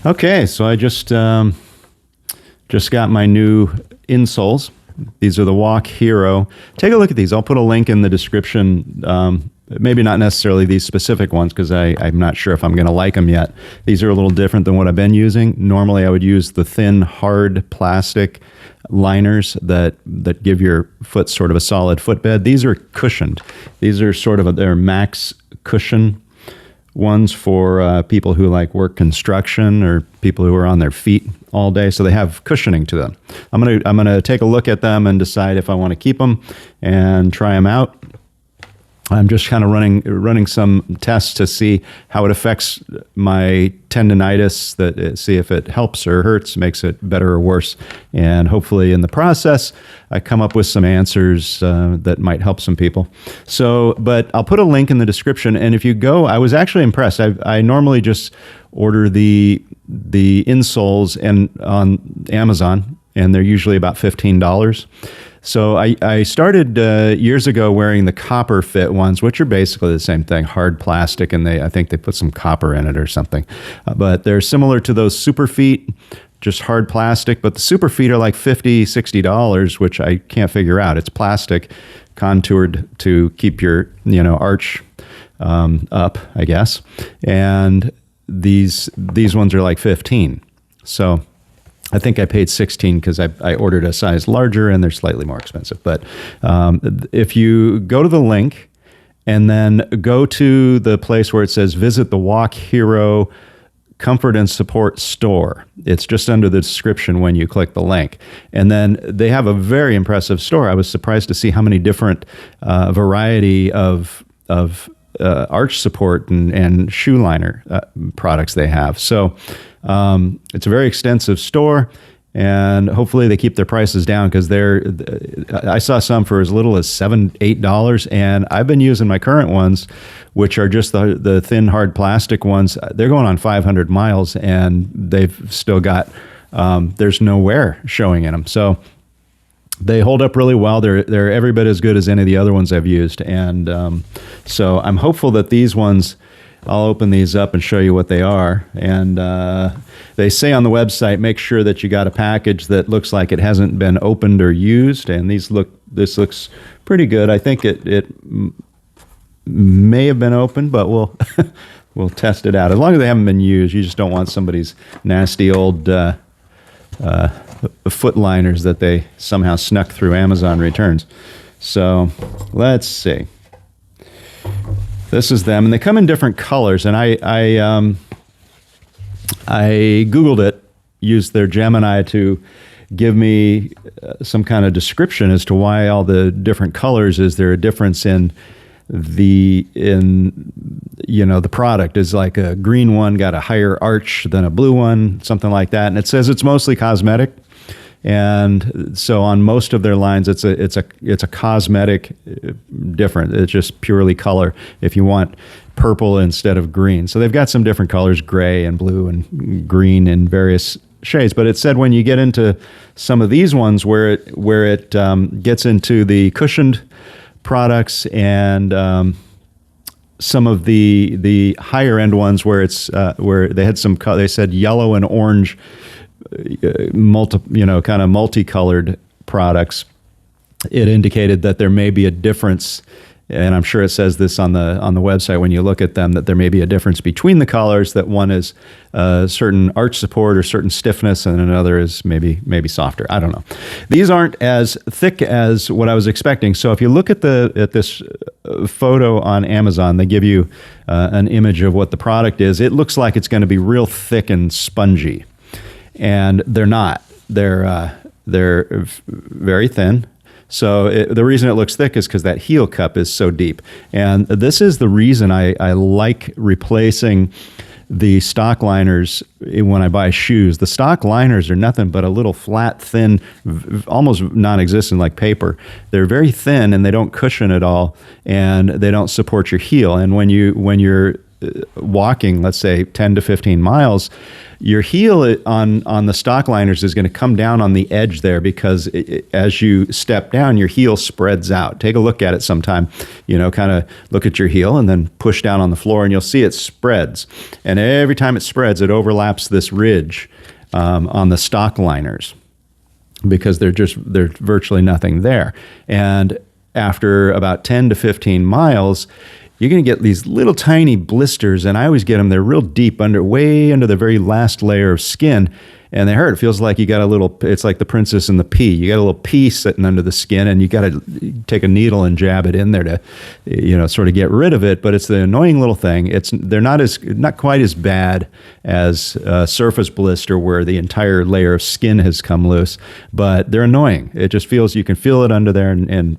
Okay, so I just got my new insoles. These are the Walk Hero. Take a look at these. I'll put a link in the description. Maybe not necessarily these specific ones because I'm not sure if I'm going to like them yet. These are a little different than what I've been using. Normally, I would use the thin, hard plastic liners that give your foot sort of a solid footbed. These are cushioned. These are sort of they're max cushion ones for people who like work construction or people who are on their feet all day. So they have cushioning to them. I'm gonna take a look at them and decide if I want to keep them and try them out. I'm just kind of running some tests to see how it affects my tendonitis, see if it helps or hurts, makes it better or worse. And hopefully in the process, I come up with some answers that might help some people. So, but I'll put a link in the description. And if you go, I was actually impressed. I normally just order the insoles on Amazon, and they're usually about $15. So I started years ago wearing the copper fit ones, which are basically the same thing, hard plastic, and I think they put some copper in it or something. But they're similar to those super feet, just hard plastic. But the super feet are like $50, $60, which I can't figure out. It's plastic, contoured to keep your arch up, I guess. And these ones are like 15. So I think I paid 16 because I ordered a size larger and they're slightly more expensive. But if you go to the link and then go to the place where it says visit the Walk Hero Comfort and Support Store, it's just under the description when you click the link. And then they have a very impressive store. I was surprised to see how many different variety of arch support and shoe liner products they have. So it's a very extensive store, and hopefully they keep their prices down because I saw some for as little as $7, $8, and I've been using my current ones, which are just the thin, hard plastic ones. They're going on 500 miles, and they've still got, there's no wear showing in them. So they hold up really well. They're every bit as good as any of the other ones I've used. And so I'm hopeful that these ones, I'll open these up and show you what they are. And they say on the website, make sure that you got a package that looks like it hasn't been opened or used. And this looks pretty good. I think it may have been opened, but we'll test it out. As long as they haven't been used, you just don't want somebody's nasty old foot liners that they somehow snuck through Amazon returns. So let's see. This is them, and they come in different colors. And I Googled it, used their Gemini to give me some kind of description as to why all the different colors. Is there a difference in the product? Is like a green one got a higher arch than a blue one, something like that? And it says it's mostly cosmetic. And so on most of their lines, it's a cosmetic different. It's just purely color. If you want purple instead of green, so they've got some different colors, gray and blue and green in various shades. But it said when you get into some of these ones where it gets into the cushioned products and some of the higher end ones where where they had they said yellow and orange. Kind of multicolored products, it indicated that there may be a difference, and I'm sure it says this on the website when you look at them, that there may be a difference between the colors, that one is certain arch support or certain stiffness and another is maybe softer. I don't know. These aren't as thick as what I was expecting. So if you look at this photo on Amazon, they give you an image of what the product is. It looks like it's going to be real thick and spongy. And they're not. They're very thin. So the reason it looks thick is because that heel cup is so deep. And this is the reason I like replacing the stock liners when I buy shoes. The stock liners are nothing but a little flat, thin, almost non-existent, like paper. They're very thin and they don't cushion at all, and they don't support your heel. And when you're walking, let's say 10 to 15 miles, your heel on the stock liners is going to come down on the edge there because as you step down, your heel spreads out. Take a look at it sometime, kind of look at your heel and then push down on the floor and you'll see it spreads. And every time it spreads, it overlaps this ridge on the stock liners because there's virtually nothing there. And after about 10 to 15 miles, you're going to get these little tiny blisters, and I always get them. They're real deep way under the very last layer of skin, and they hurt. It feels like you got it's like the princess and the pea. You got a little pea sitting under the skin, and you got to take a needle and jab it in there to, sort of get rid of it. But it's the annoying little thing. They're not quite as bad as a surface blister where the entire layer of skin has come loose, but they're annoying. It just feels, you can feel it under there, and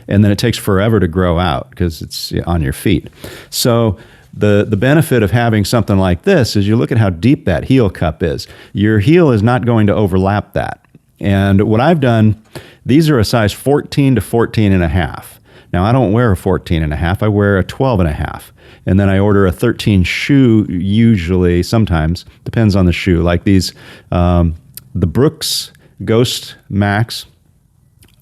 then it takes forever to grow out because it's on your feet. So the benefit of having something like this is you look at how deep that heel cup is. Your heel is not going to overlap that. And what I've done, these are a size 14 to 14 and a half. Now, I don't wear a 14 and a half. I wear a 12 and a half. And then I order a 13 shoe usually, sometimes, depends on the shoe. Like these, the Brooks Ghost Max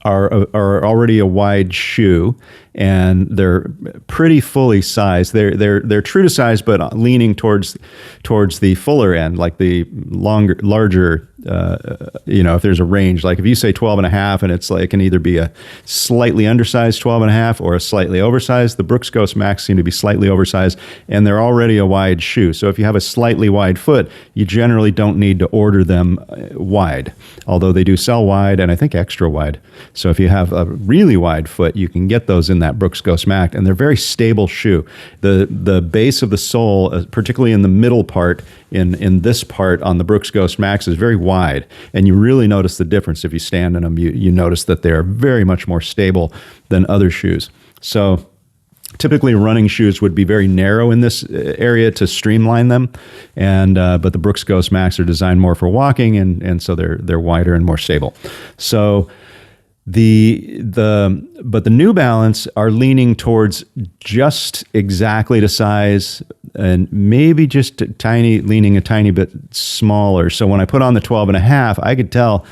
are already a wide shoe, and they're pretty fully sized. They're true to size, but leaning towards the fuller end, like the larger. If there's a range, like if you say 12 and a half, and it's like it can either be a slightly undersized 12 and a half or a slightly oversized. The Brooks Ghost Max seem to be slightly oversized, and they're already a wide shoe. So if you have a slightly wide foot, you generally don't need to order them wide, although they do sell wide and I think extra wide. So if you have a really wide foot, you can get those in that Brooks Ghost Max, and they're very stable shoe. The base of the sole, particularly in the middle part, in this part on the Brooks Ghost Max, is very wide, and you really notice the difference if you stand in them. You notice that they are very much more stable than other shoes. So typically running shoes would be very narrow in this area to streamline them, and but the Brooks Ghost Max are designed more for walking, and so they're wider and more stable. So but the New Balance are leaning towards just exactly to size, and maybe just leaning a tiny bit smaller. So when I put on the 12 and a half, I could tell,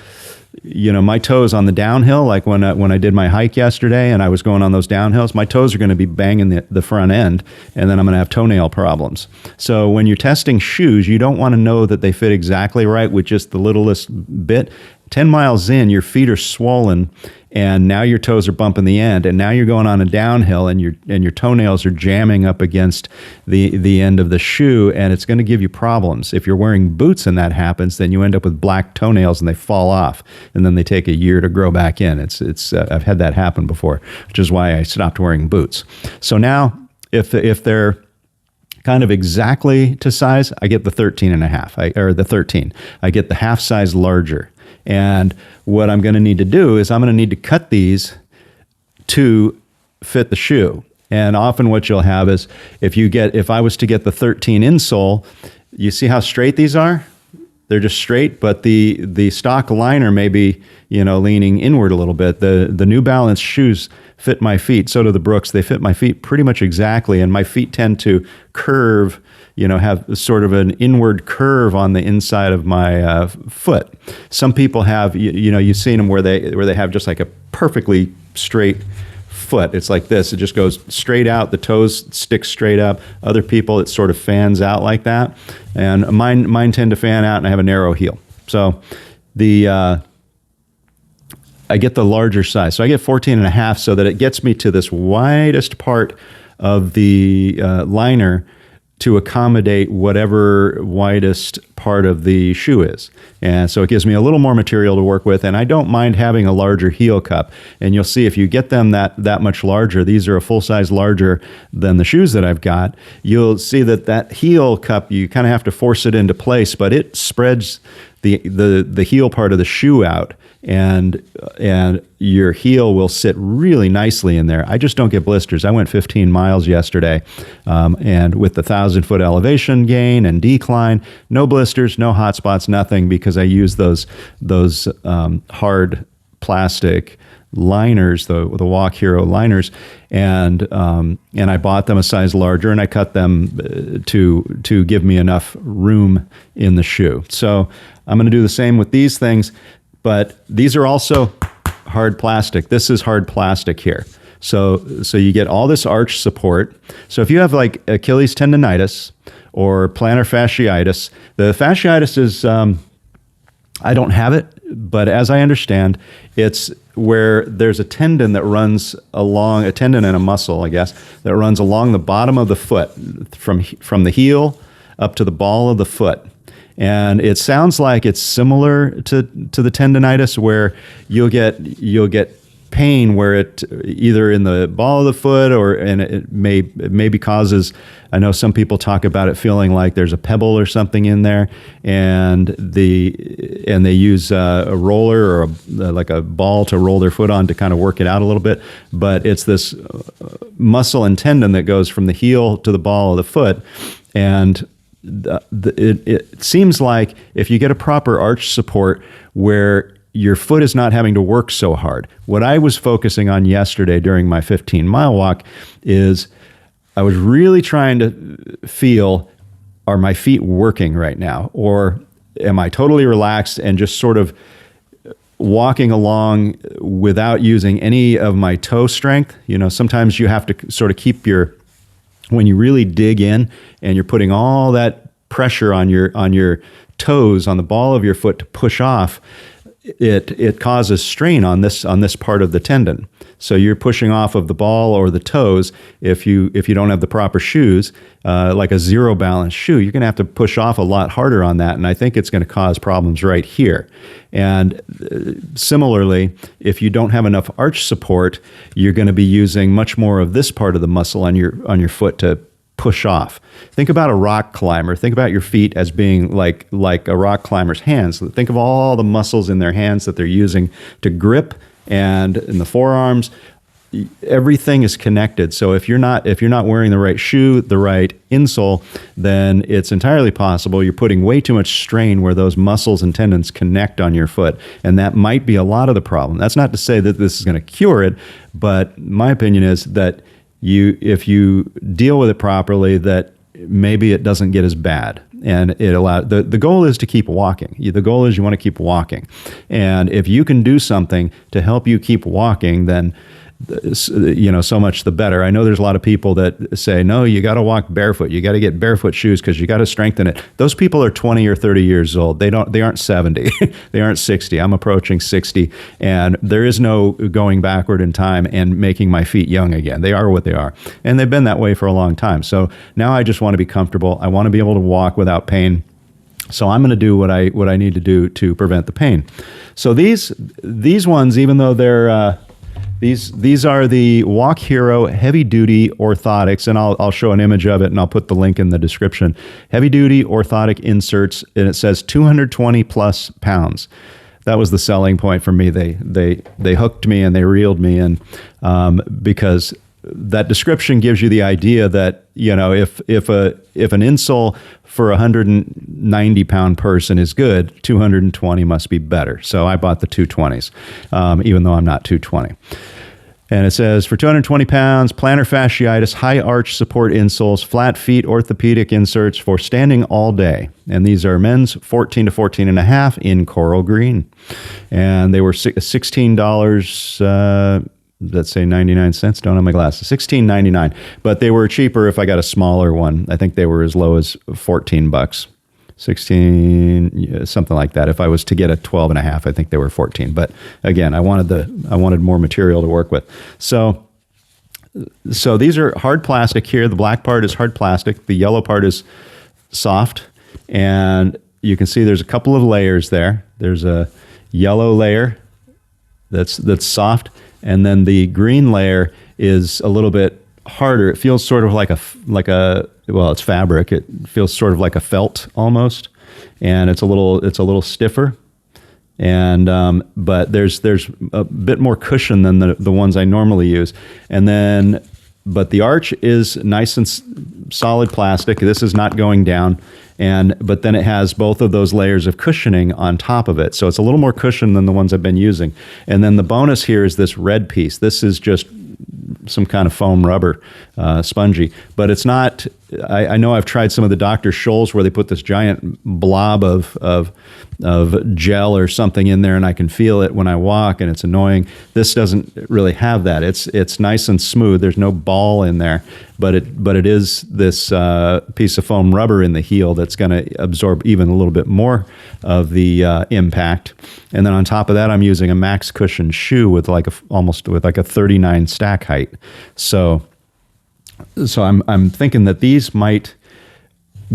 my toes on the downhill, like when I did my hike yesterday and I was going on those downhills, my toes are going to be banging the front end, and then I'm going to have toenail problems. So when you're testing shoes, you don't want to know that they fit exactly right with just the littlest bit. 10 miles in, your feet are swollen, and now your toes are bumping the end, and now you're going on a downhill, and your toenails are jamming up against the end of the shoe, and it's going to give you problems. If you're wearing boots and that happens, then you end up with black toenails and they fall off, and then they take a year to grow back in. I've had that happen before, which is why I stopped wearing boots. So now, if they're kind of exactly to size, I get the 13 and a half, or the 13. I get the half size larger. And what I'm going to need to do is I'm going to need to cut these to fit the shoe. And often what you'll have is if I was to get the 13 insole, you see how straight these are? They're just straight, but the stock liner may be, leaning inward a little bit. The New Balance shoes fit my feet. So do the Brooks. They fit my feet pretty much exactly, and my feet tend to curve, have sort of an inward curve on the inside of my foot. Some people have, you've seen them where they have just like a perfectly straight foot. It's like this. It just goes straight out. The toes stick straight up. Other people, it sort of fans out like that. And mine tend to fan out, and I have a narrow heel. So I get the larger size. So I get 14 and a half so that it gets me to this widest part of the liner to accommodate whatever widest part of the shoe is. And so it gives me a little more material to work with, and I don't mind having a larger heel cup. And you'll see if you get them that much larger, these are a full size larger than the shoes that I've got, you'll see that heel cup, you kind of have to force it into place, but it spreads the heel part of the shoe out, and your heel will sit really nicely in there. I just don't get blisters. I went 15 miles yesterday, and with the 1,000-foot elevation gain and decline, no blisters, no hot spots, nothing, because I use those hard plastic liners, the Walk Hero liners, and I bought them a size larger, and I cut them to give me enough room in the shoe. So I'm going to do the same with these things, but these are also hard plastic. This is hard plastic here. So you get all this arch support. So if you have like Achilles tendonitis or plantar fasciitis, the fasciitis is, I don't have it, but as I understand, it's where there's a tendon that runs along, a tendon and a muscle, I guess, that runs along the bottom of the foot from the heel up to the ball of the foot. And it sounds like it's similar to the tendonitis, where you'll get pain where it either in the ball of the foot and it maybe causes, I know some people talk about it feeling like there's a pebble or something in there, and they use a roller or like a ball to roll their foot on to kind of work it out a little bit. But it's this muscle and tendon that goes from the heel to the ball of the foot, and it seems like if you get a proper arch support where your foot is not having to work so hard. What I was focusing on yesterday during my 15-mile walk is I was really trying to feel, are my feet working right now? Or am I totally relaxed and just sort of walking along without using any of my toe strength? You know, sometimes you have to sort of keep when you really dig in and you're putting all that pressure on your toes, on the ball of your foot to push off, it causes strain on this part of the tendon. So you're pushing off of the ball or the toes. If you don't have the proper shoes, like a zero balance shoe, you're going to have to push off a lot harder on that, and I think it's going to cause problems right here. And similarly, if you don't have enough arch support, you're going to be using much more of this part of the muscle on your foot to push off. Think about a rock climber. Think about your feet as being like a rock climber's hands. Think of all the muscles in their hands that they're using to grip, and in the forearms. Everything is connected. So if you're not wearing the right shoe, the right insole, then it's entirely possible you're putting way too much strain where those muscles and tendons connect on your foot, and that might be a lot of the problem. That's not to say that this is going to cure it, but my opinion is that if you deal with it properly, that maybe it doesn't get as bad. And the goal is to keep walking. The goal is you want to keep walking. And if you can do something to help you keep walking, then so much the better. I know there's a lot of people that say, no, you got to walk barefoot. You got to get barefoot shoes because you got to strengthen it. Those people are 20 or 30 years old. They aren't 70. They aren't 60. I'm approaching 60, and there is no going backward in time and making my feet young again. They are what they are, and they've been that way for a long time. So now I just want to be comfortable. I want to be able to walk without pain. So I'm going to do what I need to do to prevent the pain. So these ones, even though they're These are the Walk Hero Heavy Duty Orthotics, and I'll show an image of it, and I'll put the link in the description. Heavy Duty Orthotic Inserts, and it says 220 plus pounds. That was the selling point for me. They hooked me and they reeled me in, because that description gives you the idea that, if an insole for a 190-pound person is good, 220 must be better. So I bought the 220s, even though I'm not 220. And it says, for 220 pounds, plantar fasciitis, high arch support insoles, flat feet orthopedic inserts for standing all day. And these are men's 14 to 14 and a half in coral green. And they were $16, let's say 99 cents. Don't have my glasses. $16.99. But they were cheaper if I got a smaller one. I think they were as low as $14. 16, something like that. If I was to get a 12 and a half, I think they were 14. But again, I wanted more material to work with. So these are hard plastic here. The black part is hard plastic. The yellow part is soft. And you can see there's a couple of layers there. There's a yellow layer that's soft. And then the green layer is a little bit harder. It feels sort of like a it's fabric. It feels sort of like a felt almost, and it's a little stiffer. And but there's a bit more cushion than the ones I normally use. And then but the arch is nice and solid plastic. This is not going down. But then it has both of those layers of cushioning on top of it. So it's a little more cushion than the ones I've been using. And then the bonus here is this red piece. This is just some kind of foam rubber, spongy. But it's not, I know I've tried some of the Dr. Scholl's where they put this giant blob of gel or something in there, and I can feel it when I walk, and it's annoying. This doesn't really have that. It's nice and smooth. There's no ball in there, but it is this piece of foam rubber in the heel that's going to absorb even a little bit more of the impact. And then on top of that, I'm using a max cushion shoe with almost a 39 stack height. So I'm thinking that these might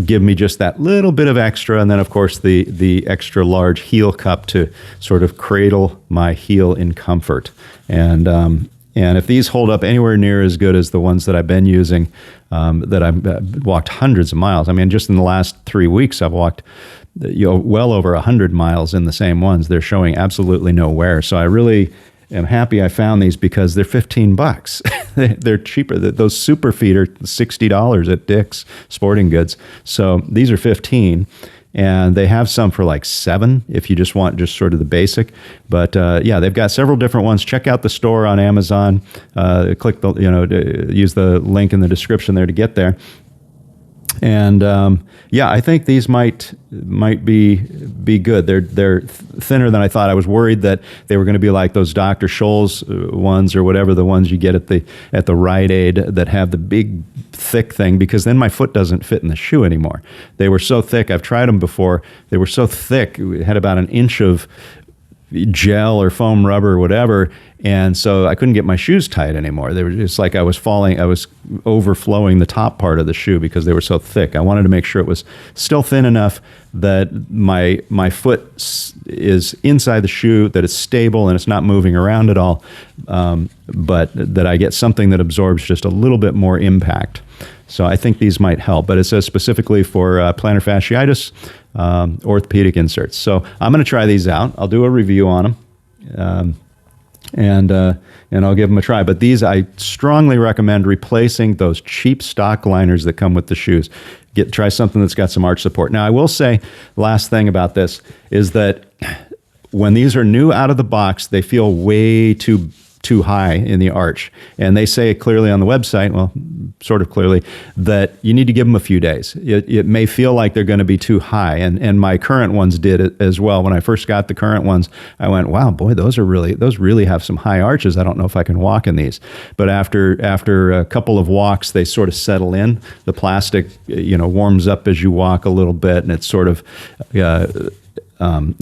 give me just that little bit of extra, and then of course the extra large heel cup to sort of cradle my heel in comfort. And if these hold up anywhere near as good as the ones that I've been using, that I've walked hundreds of miles. I mean, just in the last 3 weeks, I've walked well over 100 miles in the same ones. They're showing absolutely no wear. So I really am happy I found these because they're $15. They're cheaper. Those super feet are $60 at Dick's Sporting Goods. So these are $15, and they have some for like $7 if you just want just sort of the basic. But yeah, they've got several different ones. Check out the store on Amazon. Click use the link in the description there to get there. And yeah, I think these might be good. They're thinner than I thought. I was worried that they were going to be like those Dr. Scholl's ones or whatever, the ones you get at the Rite Aid that have the big thick thing, because then my foot doesn't fit in the shoe anymore. They were so thick. I've tried them before. They were so thick. It had about an inch of gel or foam rubber or whatever, and so I couldn't get my shoes tight anymore. They were just like I was overflowing the top part of the shoe because they were so thick. I wanted to make sure it was still thin enough that my foot is inside the shoe, that it's stable and it's not moving around at all, but that I get something that absorbs just a little bit more impact. So I think these might help, but it says specifically for plantar fasciitis, orthopedic inserts. So I'm going to try these out. I'll do a review on them, and I'll give them a try. But these, I strongly recommend replacing those cheap stock liners that come with the shoes. Try something that's got some arch support. Now, I will say, last thing about this is that when these are new out of the box, they feel way too high in the arch. And they say clearly on the website, well, sort of clearly, that you need to give them a few days. It may feel like they're going to be too high. And my current ones did it as well. When I first got the current ones, I went, wow, boy, those really have some high arches. I don't know if I can walk in these. But after a couple of walks, they sort of settle in. The plastic, warms up as you walk a little bit, and it sort of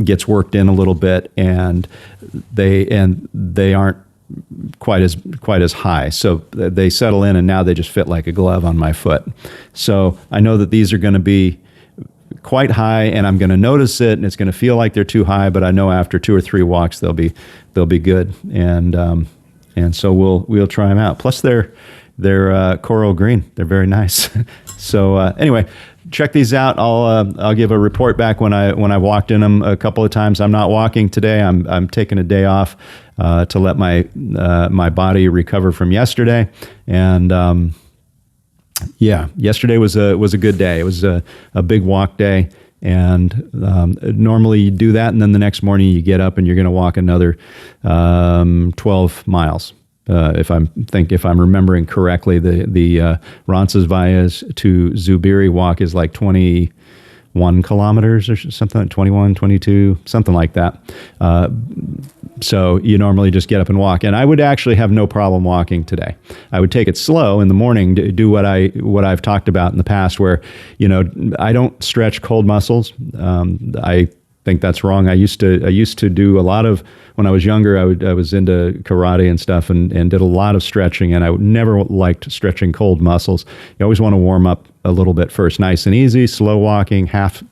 gets worked in a little bit, and they aren't quite as high. So they settle in, and now they just fit like a glove on my foot. So I know that these are going to be quite high, and I'm going to notice it, and it's going to feel like they're too high, but I know after 2 or 3 walks they'll be good. And so we'll try them out. Plus they're coral green. They're very nice. So anyway, check these out. I'll give a report back when I walked in them a couple of times. I'm not walking today. I'm taking a day off to let my body recover from yesterday. And yeah, yesterday was a good day. It was a big walk day. And normally you do that, and then the next morning you get up and you're going to walk another 12 miles. If I'm remembering correctly, the Roncesvalles to Zubiri walk is like 21 kilometers or something, like 21, 22, something like that. So you normally just get up and walk, and I would actually have no problem walking today. I would take it slow in the morning, to do what I've talked about in the past, where I don't stretch cold muscles. I think that's wrong. I used to do a lot of, when I was younger, I was into karate and stuff, and did a lot of stretching, and I never liked stretching cold muscles. You always want to warm up a little bit first, nice and easy, slow walking, half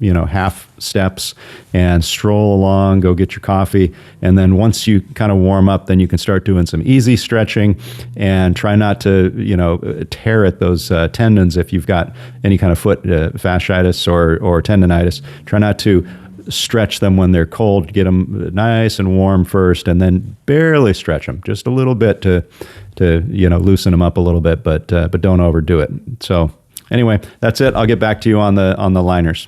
steps, and stroll along, go get your coffee, and then once you kind of warm up, then you can start doing some easy stretching, and try not to tear at those tendons if you've got any kind of foot fasciitis or tendonitis. Try not to stretch them when they're cold. Get them nice and warm first, and then barely stretch them, just a little bit to loosen them up a little bit, but don't overdo it. So anyway, that's it. I'll get back to you on the liners.